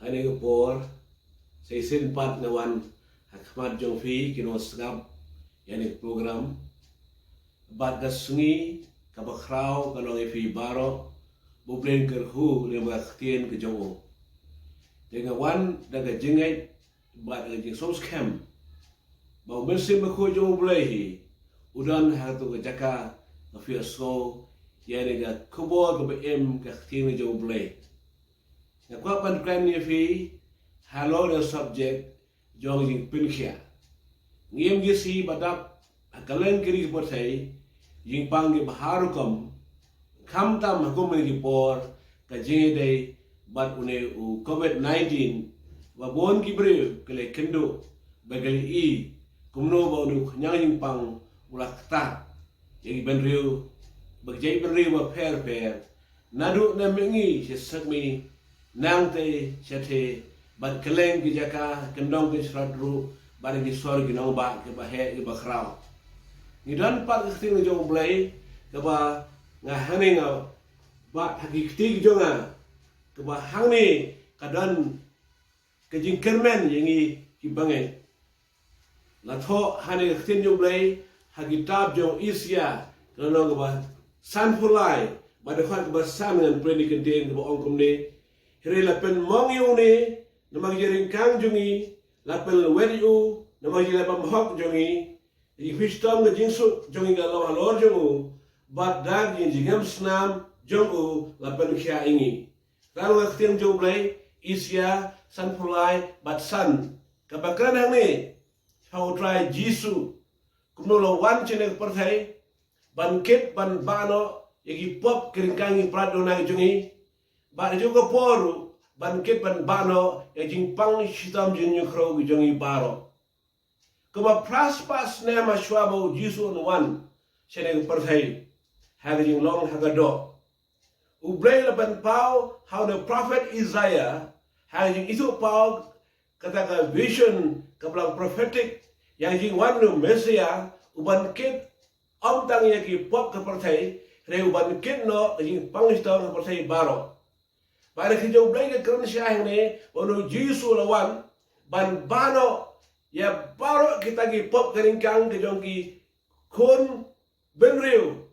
Hani kapor sa isin pat ngawan hakmat jong fi kinosgab yani program bat gasungi kabakraw kanong ifi baro bublen kerhu le maktien ke jong dengan wan daga jingay bat daga jing sos camp bau mesim ko jong blehi udan hatu ke jaka fi so yani ga kubor ke em ke tien jong blehi na kwa pan kran ni fi halo the subject jong Jingpynkhiah ngiem gisi badap akalen kiri botai Jingpang gi baharukom kham tam hakum gi por ka jingde bat une u COVID-19 wa bon gi bre kele kendo bagali i kumno ba unu nyang Jingpang ulak ta yagi benriu bagjai benriu wa per nadu na mengi sesakmi nang te chate bat keleng ki jaka kendong ki sradru bar ki sor ki nong ba ke ba he ki ba khrao ni dan pat ki ting jong blai ke ba nga haning ba hagi ki jonga ke ba hangni kadan ke jing kermen yangi ki bangai la tho hane ki ting jong blai hagi tab jong isya kalau ke ba san pulai ba de khat ba san ngan predi kenten ke ba ongkom ni Hiri lapen mong yung ni, na magjiring kang jungi, lapen wedi u, na magjiring pamhok jungi, ipistom nga jinsu jungi nga law halor jungu, bat dag yung jingam snam jungu, lapen kya ingi. Kalau nga ktiang jung blay, isya, san pulay, bat san. Kabakran hang ni, how try Jisu, kumno wan chinag partay, ban kit, ban bano, yagi pop kiringkangi prado na jungi, ba juga poru banket ban bano ya Jingpang shitam jinyu kro jongi baro kuma praspas nema shwabo Jisu on one sene parthai haga jing long haga do ublay la ban pau how the prophet Isaiah haga jing itu pau kata ka vision kablang prophetic yang jing one no Messiah uban kit om tang ya ki pop ka parthai re uban kit no jing pang shitam ka parthai baro pada kijau belai ke kerana syah ni, ono Jisu lawan ban bano ya baru kita gi pop keringkang ke jongki kun benriu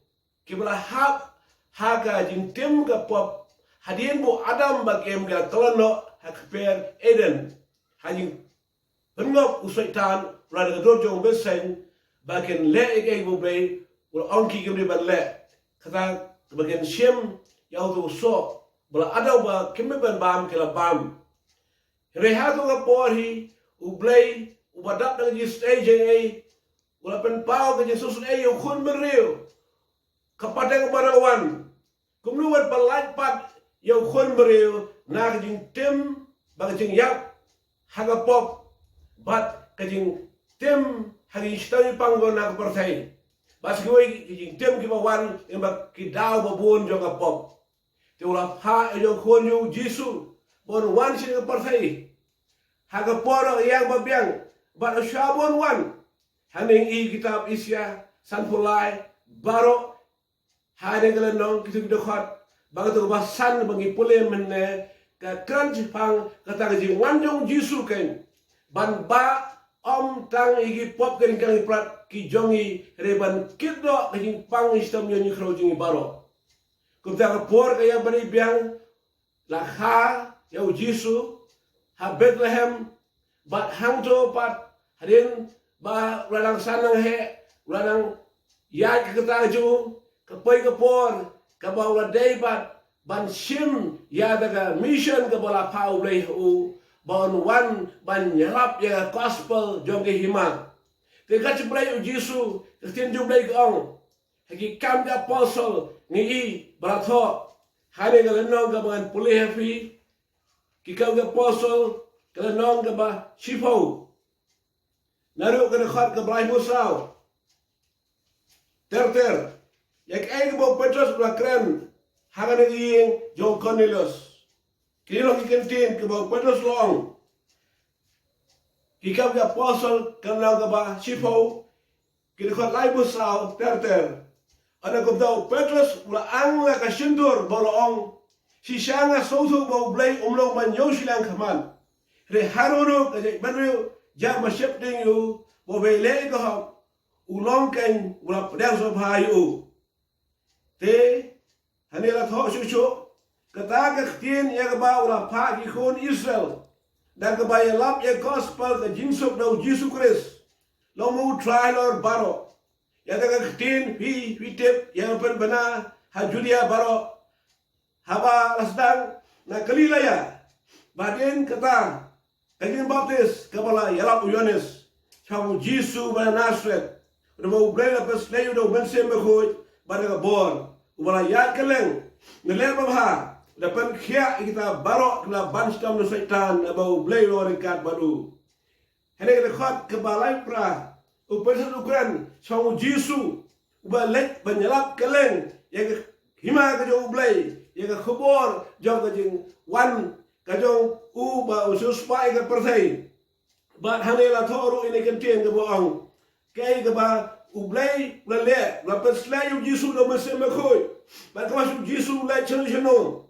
kibla hab haga jing tim ke pop hadien bu Adam bagem ga kelano hakper Eden hajing pengop usaitan rada dojong besen bagen le ege bu belai ul ongki kibli ban le kata bagen syem yau tu so bala ada ba kemme ban bam kela bam rehatu ga porhi ublay ubadap na ji stage ai wala pen pau ga Jesus ai yo khun mereu kapateng barawan kumluwan balaj pat yo khun mereu na jing tem ba jing yap haga pop bat ka jing tem hagi stay panggo na partai bas goi jing tem ki bawan emba ki daw babun jo ga pop Teulah ha yang konyu Jisu bon wan sing partai haga poro yang babiang bat syabon wan haning i kitab isya sanpulai baro haning galenong kitu dokhat bagato basan bangi pule menne ka kran jipang kata jing wanjong Jisu ken ban ba om tang igi pop ken kang prat ki jongi reban kiddo jing pang istam yoni krojing baro Kumta por kaya bani biang lakha yau Jisu ha Bethlehem bat hangto pat hadin ba ralang sanang he ralang yai kata ju kapoi kapor kabaw day bat ban sim ya daga mission ka bola pau blay u ban wan ban nyarap ya gospel jonge hima te ka blay u Jisu tin ju blay ong hagi kam ga apostle ni baratho hane galenong ga ban Iaphi kikau ga apostle galenong ga ba shifo naru ga khat ga brai musau ter yak ay bo Petrus ba kren hagane ying John Cornelius kilo kikentin ga ba Petrus long kikau ga apostle galenong ga ba shifo kilo khat lai musau ter Ada kau tahu Petrus mula ang la kasindur bolong si shanga sautu bau blai umlo man yo silang kaman re harono ke banyo ja ma shep ding yu bo be le ko ulong kan ula pedang so bhayu te hanela tho shu shu kata ka tien ya ba ula pha ki khon Israel dan ka ba ya lap ya gospel ka Jisu do Jisu Khrist lo mu try lor baro ya ka tien vi tip ya pen bana ha Julia baro haba lasdang na kalila ya baden kata kajin baptis kapala yalap Yohanes chamu Jisu ba Nazareth udah bela pas leyu do bense me khoj bada bor ubala ya keleng nele babha udah pen khia kita barok la banstam no setan abau blei lo rekat badu hele ke khot ke balai pra upesan ukuran chamu Jisu ubalek banyalap keleng ya hima ke jo blei ya ke khobor jo ke jing wan ka jo u ba usus pai ke perthai bat hanela thoru ini kentien ke boang kay ke ba ublay la le la peslay yu Jisu do mese me khoy ba ka su Jisu la chen cheno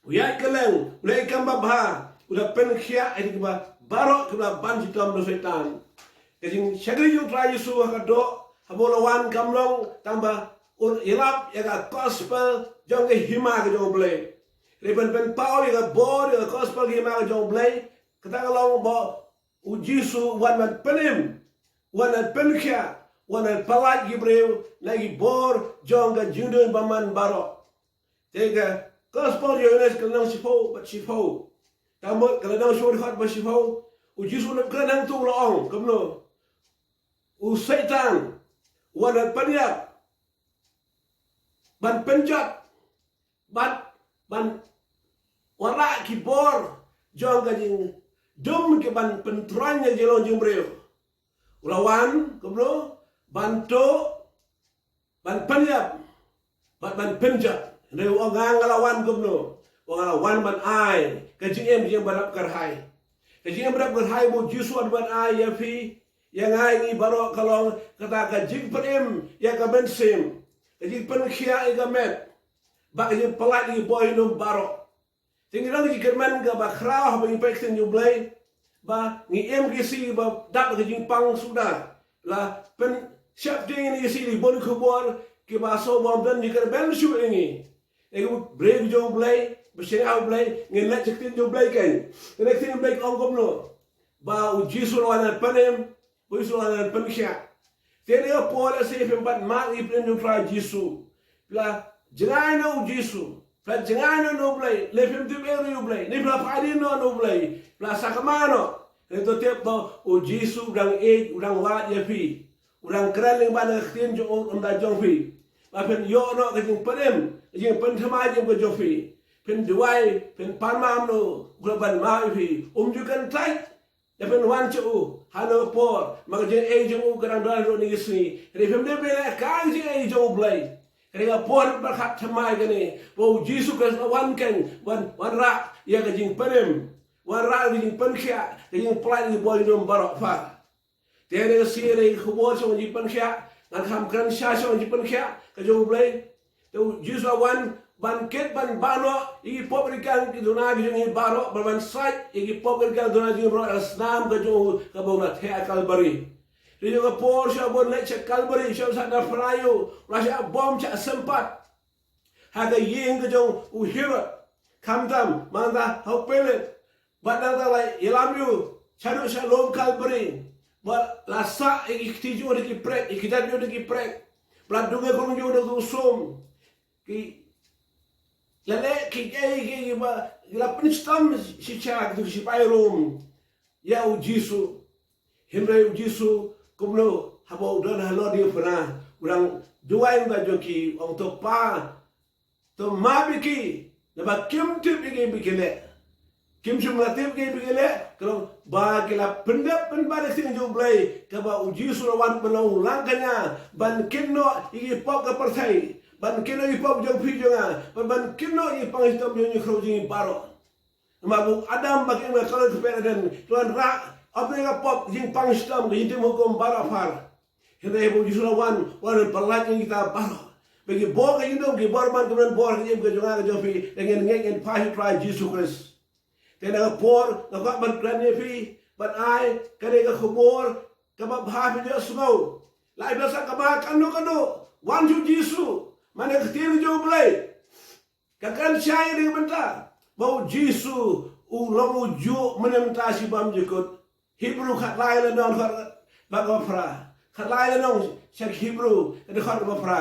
uya keleng le kamba ba uda pen khia ai ke ba baro ke ba ban jitam do setan ke jing shagri yu tra Jisu ha do habolawan kamlong tamba un ilap ya ka gospel jong ke hima ke jong blay le pen pau ya bor ya gospel ke hima ke jong blay kata long bo u Jisu wan man penim wan pen khia wana palat gibreu lagi bor jonga jundun baman baro tega gospel Yohanes kenang sifo bat sifo tamot kenang shur khat bat sifo u Jisu nak kenang tu laong kamno u setan wana paniap ban penjat ban wara ki bor jonga jing dum ke ban pentranya jelon jumbreu ulawan kamno bantu ban paniap ban penjat ne wangang lawan gumno wangalawan ban ai ka jing barap karhai ka jing barap karhai mo Jisu ban ai Iaphi yang ai ni baro kalong kata ka jing penim ya ka bensim ka jing Jingpynkhiah ka met ba ka jing pelat ni boy no baro tinggal ni kerman ka ba khrau ba infection you blay ba ni MKC ba dap ka jing pang sudah la pen siap ding ni sini bon khubor ke baso bom dan ni kan ben shu ini ego brave jo blay bersih blay ngelat cekin jo blay kan nek tin blay ong komno ba u Jisu lawan panem u Jisu lawan penkhia tene pola se pembat ma i pren tra Jisu la jangan no Jisu la jangan no blay le pem tu ero blay ni pla padi no blay la sakamano itu tiap ba u Jisu udang udang wat Iaphi udang keraling bana khtin jo unda jongfi ba pen yo no ke jing penem jing pen thama jing ko jofi pen duai pen parmam no globan ma Iaphi jukan tai da pen wan chu hano por ma je jong kadang dal ro ni sni re pem de bela ka je jong blai re ga por ba khat thama ke ni bo Jisu ke wan ken wan ra ya ke jing penem wan ra jing penkhia ke jing plai ni boy no barok fa tere sire khubor so Jingpynkhiah ngan kham kan sha so Jingpynkhiah ka jo blai to Jisu wan ban ket ban bano i pobrikan ki dona gi ni baro ban sai i pobrikan dona gi bro asnam ka jo ka bona the kalbari ri jo ka por sha bon le che kalbari sha sa da frayo la sha bom cha sempat ha ga ying ka jo u hira kham tam manda hau pelet badang ta lai ilam yu chanu sha lom kalbari ba lasa ikitijo de prek ikitat de prek bladunga kong jo de som ki lele ki ba la pinstam si chak du si pairum ya u Jisu himre u Jisu kumlo habo don halo dia pernah urang duai ba joki ong to pa to mabiki na ba kim tip bigele kim shumatip ke bigele kalau ba kila pendap pen sing jo blai ka ba u Jisu lawan belong langkanya ban kinno igi pop ka perthai ban kinno igi pop jong phi jonga ban kinno igi pangistom jo ni khroji baro ma bu adam ba kinno kalau kepeden tuan ra apa nga pop jing pangistom gi tim hukum baro far hene bu Jisu lawan wan pelat kita baro bagi bor ka yindom ki bor man kemen bor ka yim ka jonga ka jofi dengan ngeng pahi try Jisu Khrist tena por ka ban kran ye fi ban ai ka de ka khobor ka ba bha fi jo smo lai ba sa ka ba kanu wan ju Jisu mana ketir jo blai ka kan syai de benta bau Jisu u long ju menemta si bam jikut Hebrew khat lai la don khat ba ka fra khat lai la non syak Hebrew ka de khat ba fra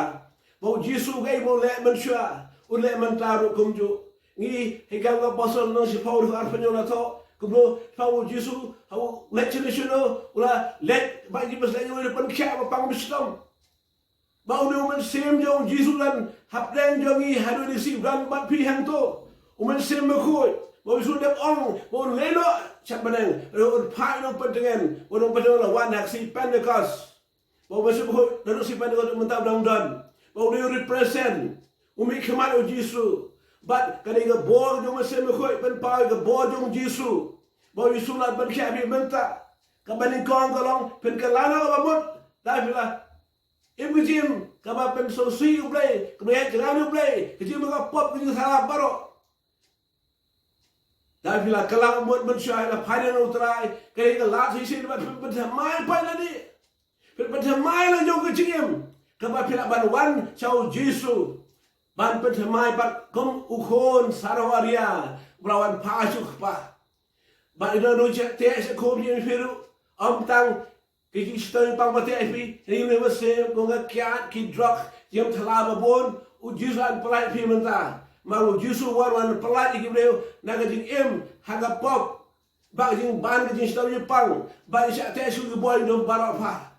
bau Jisu gai bo le men sha u le men taru kum ju ngi higam ka pasal no si paul ka arpanyola to kubo paul Jisu hau le chino ula le ba ji bas le yo le pan kya ba pang bistom bau no men sem jong Jisu lan hap den jong ngi hadu di si ran bat pi hang to u men sem me khoi bau Jisu dep ong bau le no chat banang ro pai no pendengan bau pendengan la wan hak si Pentecost bau masuk khoi dan si Pentecost mentap dang dan bau dia represent umi kemat o Jisu but kaniga bor jong masem khoi pen pa ga bor jong Jisu bau Jisu lat ban kya bi menta ka banin kong golong pen kalana ka bamut dai bila im gijim ka ba pen so sui ublai ka ba jangan ublai gijim ka pop gijim salah baro dai bila kalang mut ben syai la phaidan utrai kaniga lat si sin ba pen mai pai la di pen mai la jong gijim kaba pila ban wan chau Jisu ban pentemai bat kom ukhon sarawaria brawan pasuk pa ban ina no je te se kom ni firu am tang ki stoi pang mate fi ni ne wase gonga kya ki drug yam thala ba bon u Jisu an palai fi menta maru Jisu wan palai ki breu naga jing em haga pop ba jing ban jing stoi pang ba sha te su boy dom barafa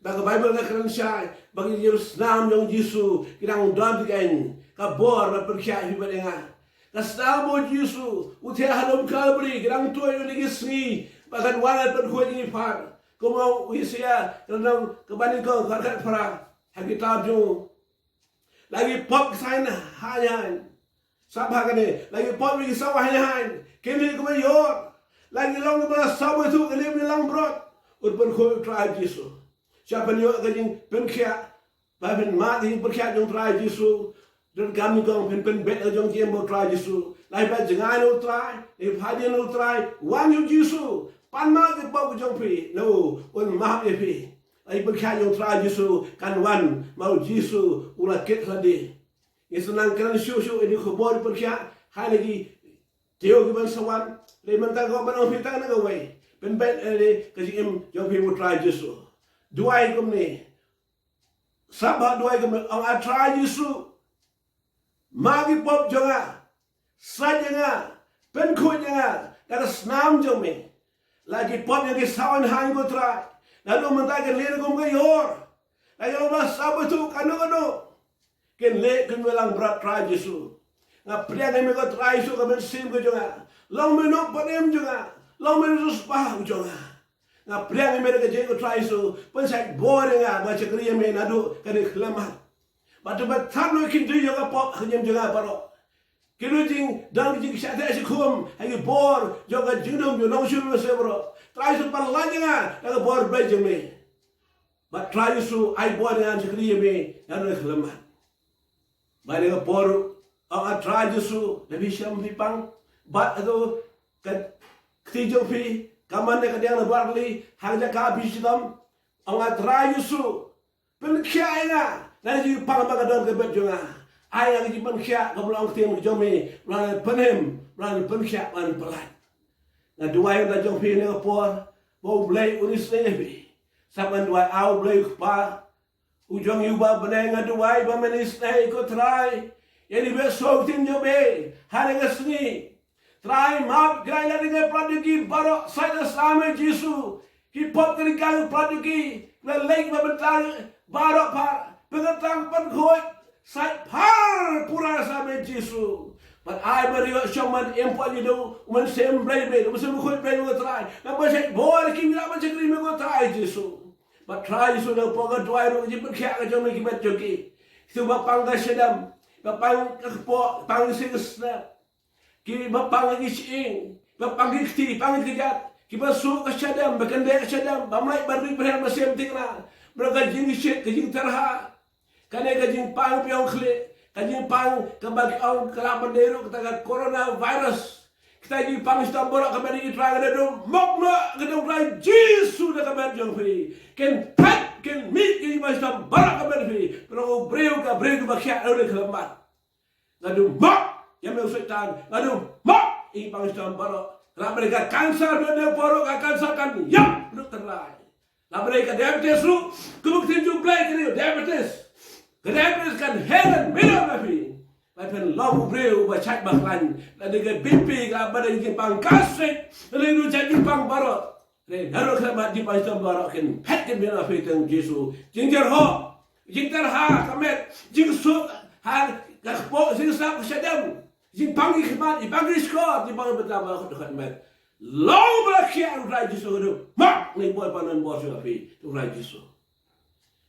bagi Bible ka kran syai bagi Yesus nam jong Jisu kirang don dikan ka bor na perkya hi badenga ka stabo Jisu uthe halom kalbri kirang toy ni gisngi bagan wala per khoi ni far como usia kirang ka bani ko khat phara hakitab jo lagi pop sain hayan sabha kane lagi pop ri sawa hayan kini ko yor lagi long ba sawa tu kali ni lang brot ut per khoi try Jisu siapa ni orang yang penkia, bahkan mati penkia jong try Jisu, dan kami kong pen bet jong jembo try Jisu, lain bah jangan utrai, hadiah utrai, wan you Jisu, pan ma ke bau jong pi, no, un maaf ye pi, lain penkia jong try Jisu, kan wan mau Jisu ulah ket ladi, isenang kan show ini khabar penkia, hai lagi teo kiban sawan, lain mentang kau menang pitang nak away, pen bet kasi jong pi utrai Jisu. Duai kum ni sabha duai kum ang atrai Jisu magi pop jonga sajanga penkhoi jonga kada snam jong me lagi pop yang sawan hang ko trai lalu mentai ke lir kum ke yor lagi lo sabha tu kanu ken le kum welang berat trai Jisu ngapriang me ko trai Jisu ka ben sim ko jonga long me no panem jonga long me sus pa jonga na priang mereka jego try so pensai boring baca kriya me nadu kare khlemat batu batam no kin tu yoga pop khanyam jaga paro kilo jing dang jing syata sikum hagi bor joga jingdom yo nong shuru se bro try so par lanja ga bor beje me but try so ai boring an kriya me nadu khlemat bari ga bor a try so nabi sham pang bat ado kat khtijo fi kaman ne kadang na barli hangja ka bisidam anga try Jisu pen kya nga na ji pang ba kadon ke bet jonga ai ang ji pen kya ka blong tem jomi ran penem ran pen kya an pelat na duai na jong pi ne por bo blai unis ne bi saban duai au blai pa ujong yu ba bene nga duai ba menis ne ko try yani be so tin jobe hare ga sni try map gaya dengan pradugi baru saya sama Jisu ki pop kali kali pradugi le lek bebentar baru par pengetang penkhoi saya par pura sama Jisu but I beri shaman empol itu men sembre be men khoi be go try na ba sai bor ki bila ba chakri me go try Jisu but try Jisu na poga dwai ro ji berkhia ka jom ki bet joki tu ba pang ga sedam ba pang ka po pang singesna ki bapang lagi sing bapang gikti pang gijat ki basu ka syadam bakande ka syadam bamai barbi berhal masem tingna braga jing syet ke jing terha Kane ka Jingpynkhiah piang khle, ka Jingpynkhiah ka bagi ang kalaban dero kata coronavirus. Kita Jingpynkhiah sta borak ka bagi itrang dero mokna ka dong rai Jisu na ka jong fi. Ken pat ken mit ki ma sta borak ka bagi. Pero breu ka bakya ole kelamat. Ngadu mok yang mau setan, ngadu mok Jingpynkhiah sta borak. Kalau mereka kanser dia borok kanser kan ya lu terai. Kalau mereka diabetes lu, kebuktiin juga kiri diabetes. Diabetes kan heran minum tapi. Tapi lalu breu baca bahkan. Lalu ke BP kalau mereka Jingpynkhiah kasih, lalu jadi Jingpynkhiah borok. Harus kalau Jingpynkhiah borok kan, pet minum apa itu Jisu. Jingpynkhiah kamet, Jisu hal kakpo Jisu sedang. Jingpynkhiah khidmat, Jingpynkhiah skor, Jingpynkhiah bertambah khidmat. Lalu berakhir rai Jisu itu, mak ni boy panen bos Iaphi, rai Jisu.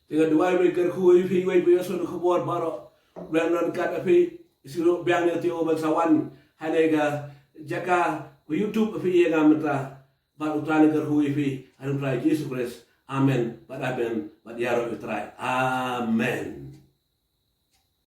Dengan dua mereka Iaphi, mereka sudah keluar baru, berlalu kat Iaphi, siapa biang dia tiada bangsawan, hanya jaga YouTube Iaphi yang amta, baru terakhir Iaphi, rai Jisu Khrist. Amen. Pada amen, pada yaro utrai. Amen.